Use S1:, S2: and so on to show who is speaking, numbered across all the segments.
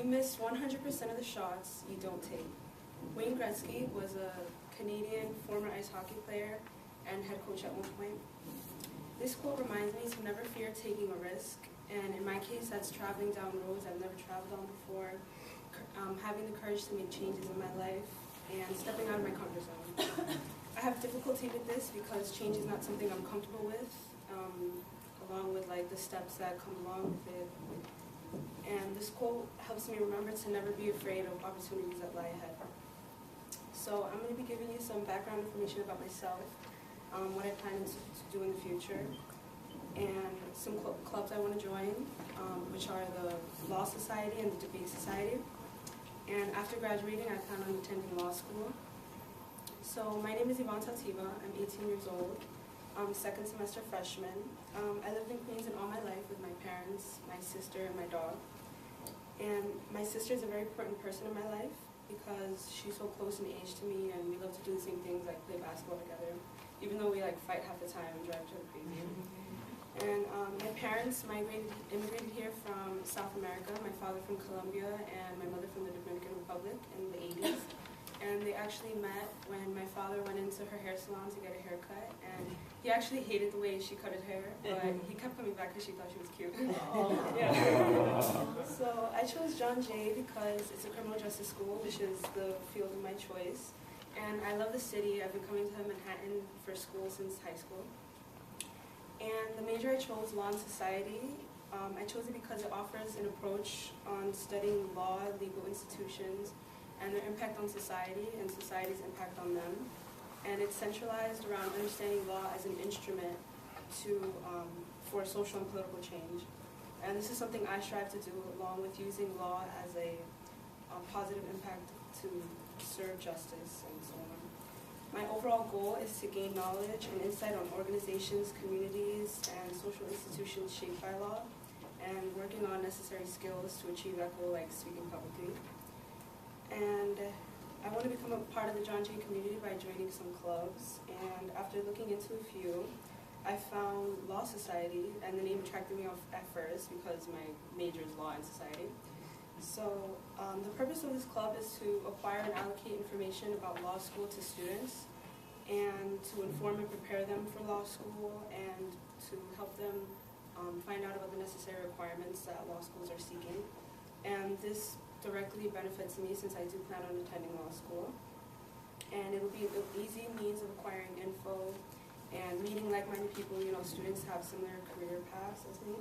S1: miss 100% of the shots you don't take. Wayne Gretzky was a Canadian former ice hockey player and head coach at one point. This quote reminds me to never fear taking a risk, and in my case that's traveling down roads I've never traveled on before, having the courage to make changes in my life, and stepping out of my comfort zone. I have difficulty with this because change is not something I'm comfortable with, along with like the steps that come along with it. And this quote helps me remember to never be afraid of opportunities that lie ahead. So I'm going to be giving you some background information about myself, what I plan to do in the future, and some clubs I want to join, which are the Law Society and the Debate Society. And after graduating, I plan on attending law school. So my name is Yvonne-COM155. I'm 18 years old. I'm a second semester freshman. I lived in Queens all my life with my parents, my sister, and my dog. And my sister is a very important person in my life because she's so close in age to me, and we love to do the same things like play basketball together, even though we like fight half the time and drive each other crazy. And my parents immigrated here from South America, my father from Colombia and my mother from the Dominican Republic in the 80s. And they actually met when my father went into her hair salon to get a haircut, and he actually hated the way she cut his hair, but he kept coming back because she thought she was cute. Yeah. So I chose John Jay because it's a criminal justice school, which is the field of my choice. And I love the city. I've been coming to Manhattan for school since high school. And the major I chose, Law and Society. I chose it because it offers an approach on studying law, legal institutions, and their impact on society and society's impact on them. And it's centralized around understanding law as an instrument for social and political change. And this is something I strive to do, along with using law as a positive impact to serve justice and so on. My overall goal is to gain knowledge and insight on organizations, communities, and social institutions shaped by law, and working on necessary skills to achieve that goal, like speaking publicly. And I want to become a part of the John Jay community by joining some clubs, and after looking into a few, I found Law Society, and the name attracted me off at first because my major is Law and Society. So the purpose of this club is to acquire and allocate information about law school to students, and to inform and prepare them for law school, and to help them find out about the necessary requirements that law schools are seeking. And this directly benefits me since I do plan on attending law school. And it'll be an easy means of acquiring info and meeting like-minded people. You know, students have similar career paths as me.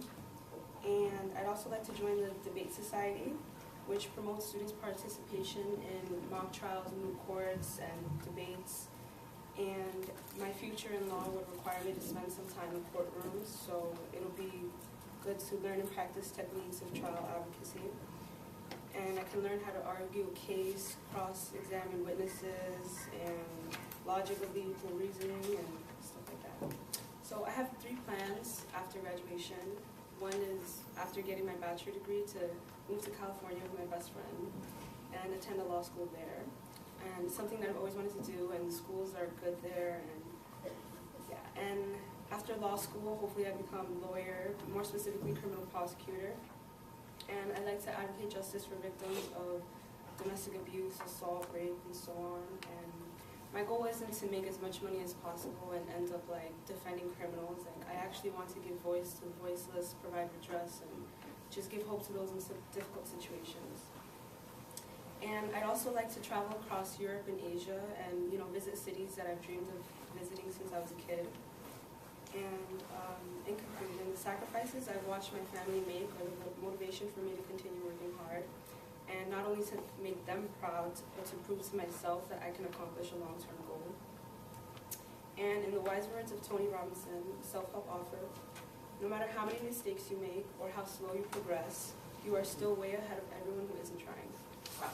S1: And I'd also like to join the Debate Society, which promotes students' participation in mock trials, moot courts, and debates. And my future in law would require me to spend some time in courtrooms, so it'll be good to learn and practice techniques of trial advocacy. And I can learn how to argue a case, cross-examine witnesses, and logic of legal reasoning, and stuff like that. So I have 3 plans after graduation. One is, after getting my bachelor degree, to move to California with my best friend and attend a law school there. And something that I've always wanted to do, and the schools are good there. And yeah, and after law school, hopefully I become a lawyer, more specifically criminal prosecutor. And I like to advocate justice for victims of domestic abuse, assault, rape, and so on. And my goal isn't to make as much money as possible and end up like defending criminals. Like, I actually want to give voice to the voiceless, provide redress, and just give hope to those in difficult situations. And I'd also like to travel across Europe and Asia and, you know, visit cities that I've dreamed of visiting since I was a kid. And in conclusion, the sacrifices I've watched my family make are the motivation for me to continue working hard, and not only to make them proud, but to prove to myself that I can accomplish a long-term goal. And in the wise words of Tony Robinson, self-help author, no matter how many mistakes you make or how slow you progress, you are still way ahead of everyone who isn't trying. Wow.